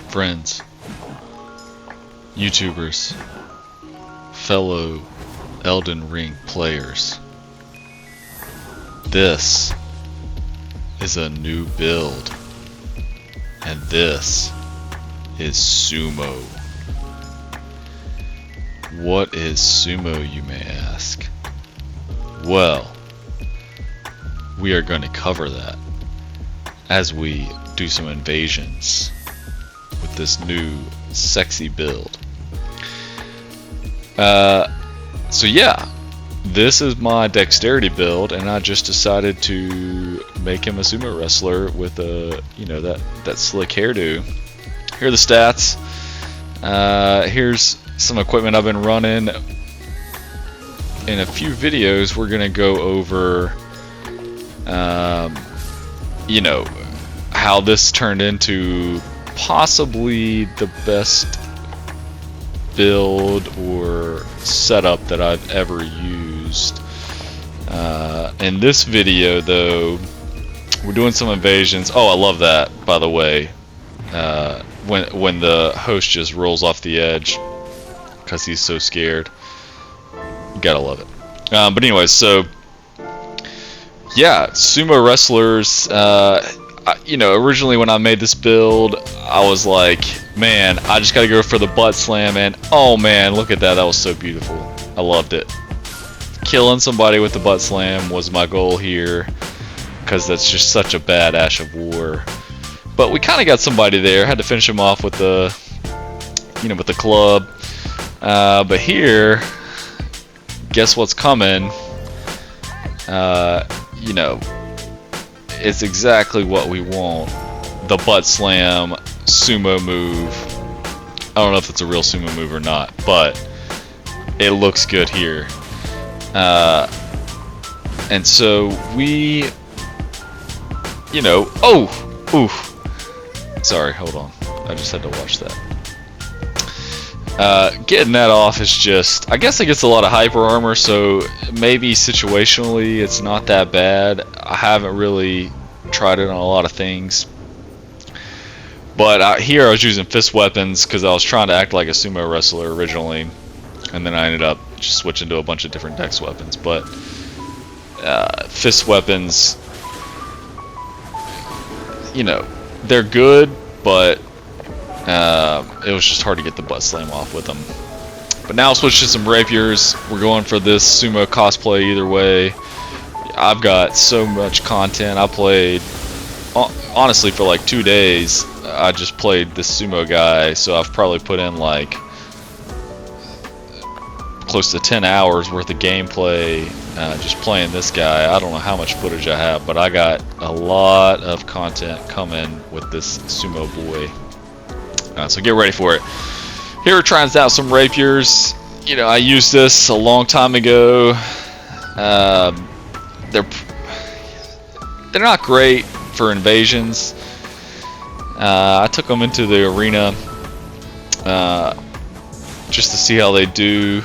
friends, YouTubers, fellow Elden Ring players. This is a new build, and this is Sumo. What is Sumo, you may ask? Well, we are going to cover that as we do some invasions with this new sexy build. So yeah, this is my dexterity build, and I just decided to make him a sumo wrestler with a, you know, that slick hairdo. Here are the stats. Here's some equipment I've been running. In a few videos, we're gonna go over, you know, how this turned into possibly the best build or setup that I've ever used. In this video, though, we're doing some invasions. Oh, I love that, by the way. When the host just rolls off the edge because he's so scared. You gotta love it. But anyways, so yeah, sumo wrestlers. You know, originally when I made this build, I was like, man, I just gotta go for the butt slam, and oh man, look at that, that was so beautiful. I loved it. Killing somebody with the butt slam was my goal here, because that's just such a bad Ash of War. But we kind of got somebody there. Had to finish him off with the, you know, with the club. But here, guess what's coming? You know, it's exactly what we want. The butt slam sumo move. I don't know if it's a real sumo move or not, but it looks good here. And so we, you know, oh, oof. Sorry, hold on. I just had to watch that. Getting that off is just, I guess it gets a lot of hyper armor, so maybe situationally it's not that bad. I haven't really tried it on a lot of things. But here I was using fist weapons because I was trying to act like a sumo wrestler originally. And then I ended up just switching to a bunch of different dex weapons. But fist weapons, you know, they're good, but it was just hard to get the butt slam off with them. But now I'll switch to some rapiers. We're going for this sumo cosplay either way. I've got so much content. I played, honestly, for like 2 days. I just played this sumo guy, so I've probably put in like close to 10 hours worth of gameplay just playing this guy. I don't know how much footage I have, but I got a lot of content coming with this sumo boy. So get ready for it. Here we're trying out some rapiers. You know, I used this a long time ago. They're not great for invasions. I took them into the arena just to see how they do,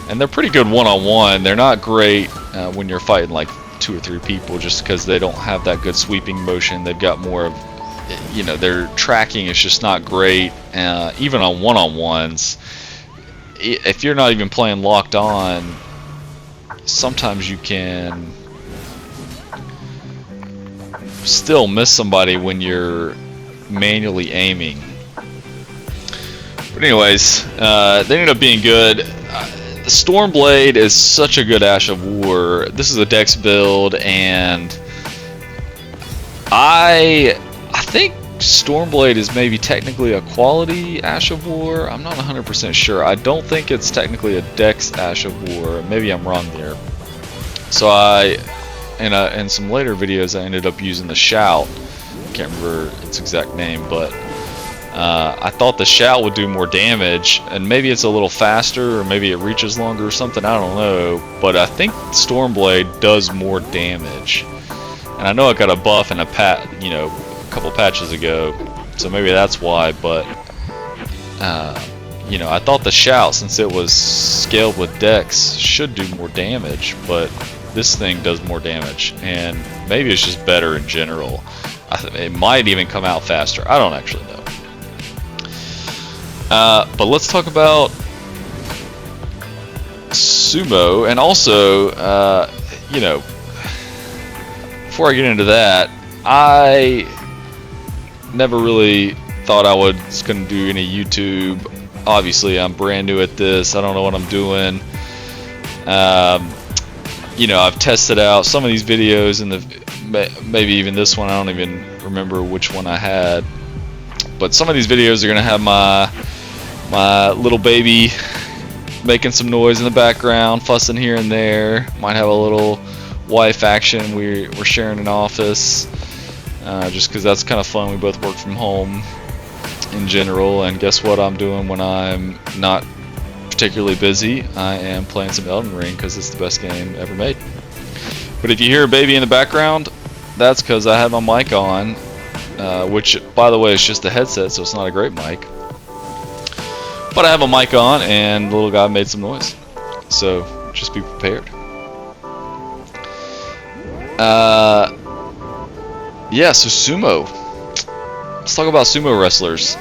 and they're pretty good one-on-one. They're not great when you're fighting like 2 or 3 people, just because they don't have that good sweeping motion. They've got more of, you know, their tracking is just not great. Even on one-on-ones, if you're not even playing locked on, sometimes you can still miss somebody when you're manually aiming. But anyways, they ended up being good. The Stormblade is such a good Ash of War. This is a dex build, and I think Stormblade is maybe technically a quality Ash of War. I'm not 100% sure. I don't think it's technically a dex Ash of War. Maybe I'm wrong there. So in some later videos, I ended up using the Shout. I can't remember its exact name, but I thought the Shout would do more damage, and maybe it's a little faster, or maybe it reaches longer or something, I don't know, but I think Stormblade does more damage. And I know it got a buff in a couple patches ago, so maybe that's why, but you know, I thought the Shout, since it was scaled with Dex, should do more damage, but this thing does more damage, and maybe it's just better in general. It might even come out faster. I don't actually know. But let's talk about Sumo, and also, you know, before I get into that, I never really thought I was going to do any YouTube. Obviously, I'm brand new at this. I don't know what I'm doing. You know, I've tested out some of these videos, and maybe even this one. I don't even remember which one I had. But some of these videos are going to have my little baby making some noise in the background, fussing here and there. Might have a little wife action. We're sharing an office, just because that's kind of fun. We both work from home in general, and guess what I'm doing when I'm not particularly busy? I am playing some Elden Ring because it's the best game ever made. But if you hear a baby in the background, that's because I have my mic on, which, by the way, is just a headset, so it's not a great mic. But I have a mic on, and the little guy made some noise, so just be prepared. Yeah, so Sumo. Let's talk about sumo wrestlers.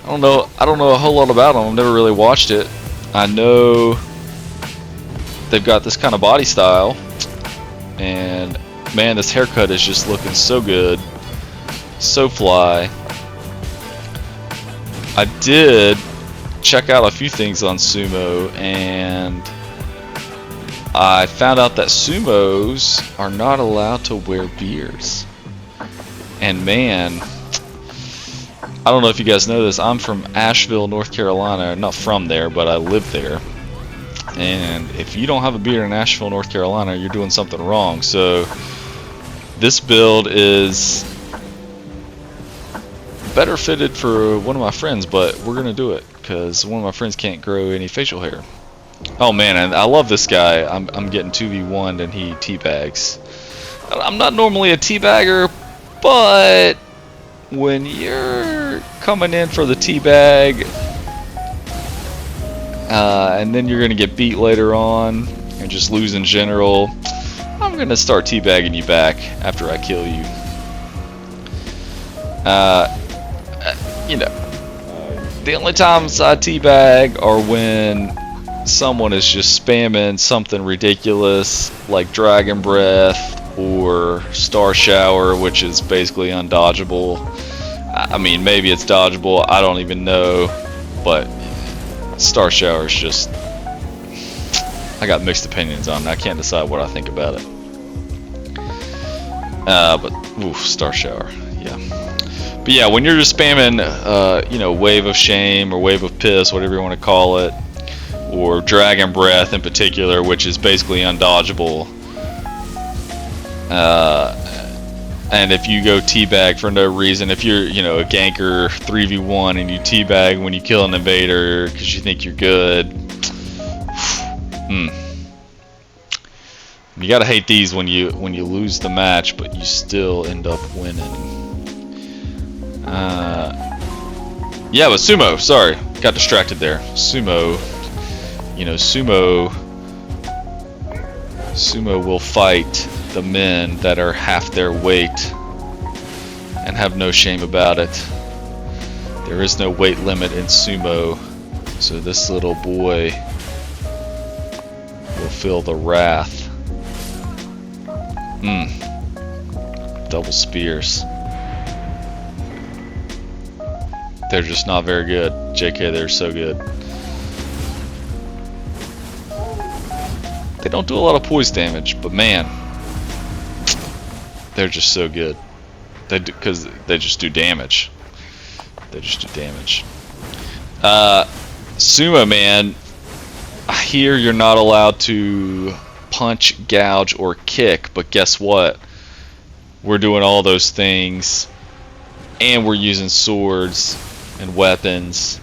I don't know a whole lot about them. I've never really watched it. I know they've got this kind of body style, and man, this haircut is just looking so good, so fly. I did check out a few things on Sumo, and I found out that sumos are not allowed to wear beards. And man, I don't know if you guys know this, I'm from Asheville, North Carolina. Not from there, but I live there. And if you don't have a beard in Asheville, North Carolina, you're doing something wrong. So this build is better fitted for one of my friends, but we're gonna do it because one of my friends can't grow any facial hair. Oh man, and I love this guy. I'm getting 2v1'd and he teabags. I'm not normally a teabagger, but when you're coming in for the teabag, and then you're gonna get beat later on and just lose in general, I'm gonna start teabagging you back after I kill you. You know, the only times I teabag are when someone is just spamming something ridiculous like Dragon Breath or Star Shower, which is basically undodgeable. I mean, maybe it's dodgeable, I don't even know, but Star Shower is just, I got mixed opinions on it. I can't decide what I think about it. But oof, Star Shower, yeah. But yeah, when you're just spamming, you know, Wave of Shame or Wave of Piss, whatever you want to call it, or Dragon Breath in particular, which is basically undodgeable, and if you go teabag for no reason, if you're, you know, a ganker 3v1 and you teabag when you kill an invader because you think you're good, you gotta hate these when you lose the match, but you still end up winning. Yeah, but Sumo, sorry, got distracted there. Sumo, you know, Sumo will fight the men that are half their weight and have no shame about it. There is no weight limit in Sumo, so this little boy will feel the wrath. Double spears. They're just not very good. JK, they're so good. They don't do a lot of poise damage, but man, they're just so good. They do, because they just do damage. They just do damage. Sumo, man, I hear you're not allowed to punch, gouge, or kick, but guess what? We're doing all those things, and we're using swords and weapons.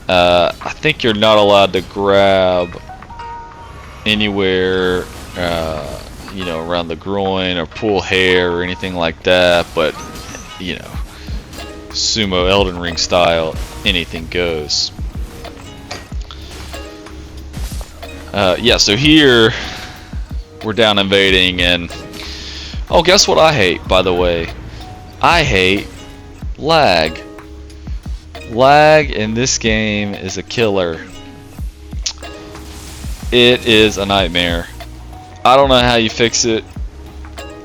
I think you're not allowed to grab anywhere, you know, around the groin or pull hair or anything like that, but you know, Sumo Elden Ring style, anything goes. Yeah, so here we're down invading, and oh, guess what I hate, by the way? I hate lag. Lag in this game is a killer. It is a nightmare. I don't know how you fix it.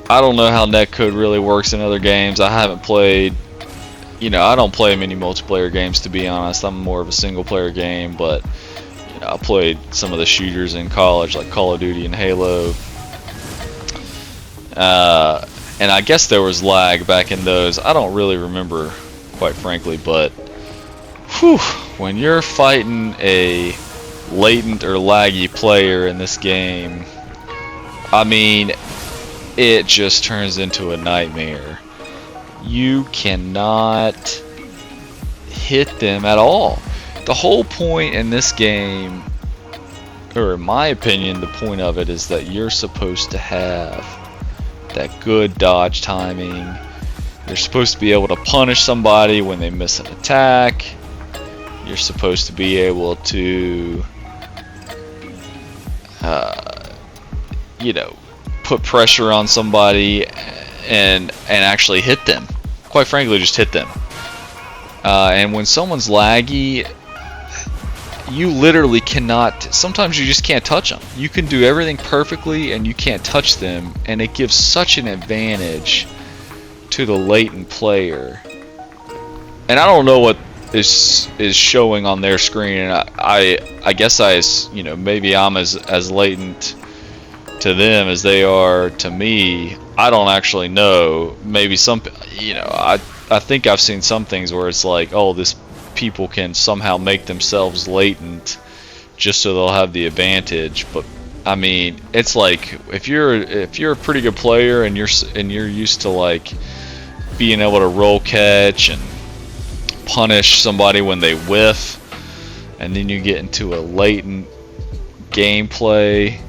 I don't know how netcode really works in other games. I haven't played, you know, I don't play many multiplayer games, to be honest. I'm more of a single player game, but you know, I played some of the shooters in college, like Call of Duty and Halo. And I guess there was lag back in those. I don't really remember, quite frankly, but whew, when you're fighting a latent or laggy player in this game, I mean, it just turns into a nightmare. You cannot hit them at all. The whole point in this game, or in my opinion, the point of it is that you're supposed to have that good dodge timing. You're supposed to be able to punish somebody when they miss an attack. You're supposed to be able to you know, put pressure on somebody and actually hit them. Quite frankly, just hit them. And when someone's laggy, you literally cannot, sometimes you just can't touch them. You can do everything perfectly and you can't touch them, and it gives such an advantage to the latent player. And I don't know what is showing on their screen, and I guess you know, maybe I'm as latent to them as they are to me. I don't actually know. Maybe some, you know, I think I've seen some things where it's like, oh, this people can somehow make themselves latent just so they'll have the advantage. But I mean, it's like if you're a pretty good player and you're used to like being able to roll catch and punish somebody when they whiff, and then you get into a latent gameplay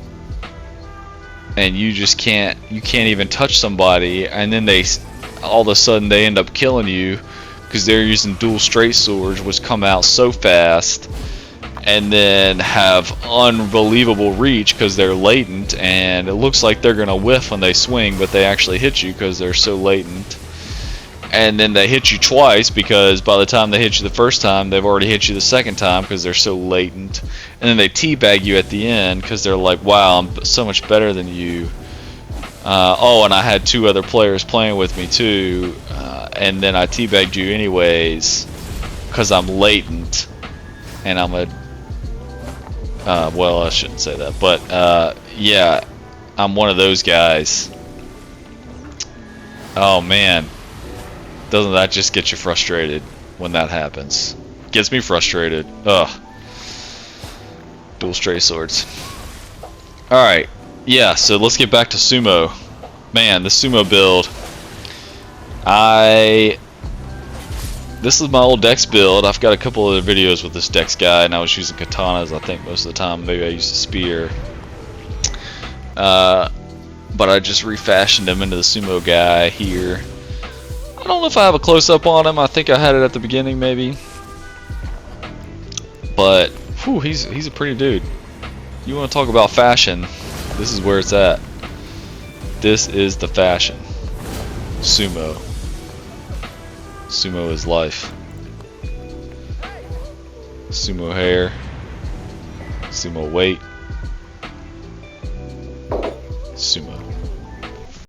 and you can't even touch somebody, and then all of a sudden they end up killing you because they're using dual straight swords, which come out so fast, and then have unbelievable reach because they're latent, and it looks like they're gonna whiff when they swing, but they actually hit you because they're so latent. And then they hit you twice because by the time they hit you the first time, they've already hit you the second time because they're so latent. And then they teabag you at the end because they're like, wow, I'm so much better than you. Oh, and I had 2 other players playing with me too, and then I teabagged you anyways because I'm latent. And I'm a... well, I shouldn't say that, but yeah, I'm one of those guys. Oh man. Doesn't that just get you frustrated when that happens? Gets me frustrated. Ugh. Dual straight swords. Alright. Yeah, so let's get back to Sumo. Man, the Sumo build. This is my old Dex build. I've got a couple other videos with this Dex guy, and I was using katanas, I think, most of the time. Maybe I used a spear. But I just refashioned him into the Sumo guy here. I don't know if I have a close-up on him. I think I had it at the beginning, maybe. But, whew, he's a pretty dude. You want to talk about fashion, this is where it's at. This is the fashion. Sumo. Sumo is life. Sumo hair. Sumo weight. Sumo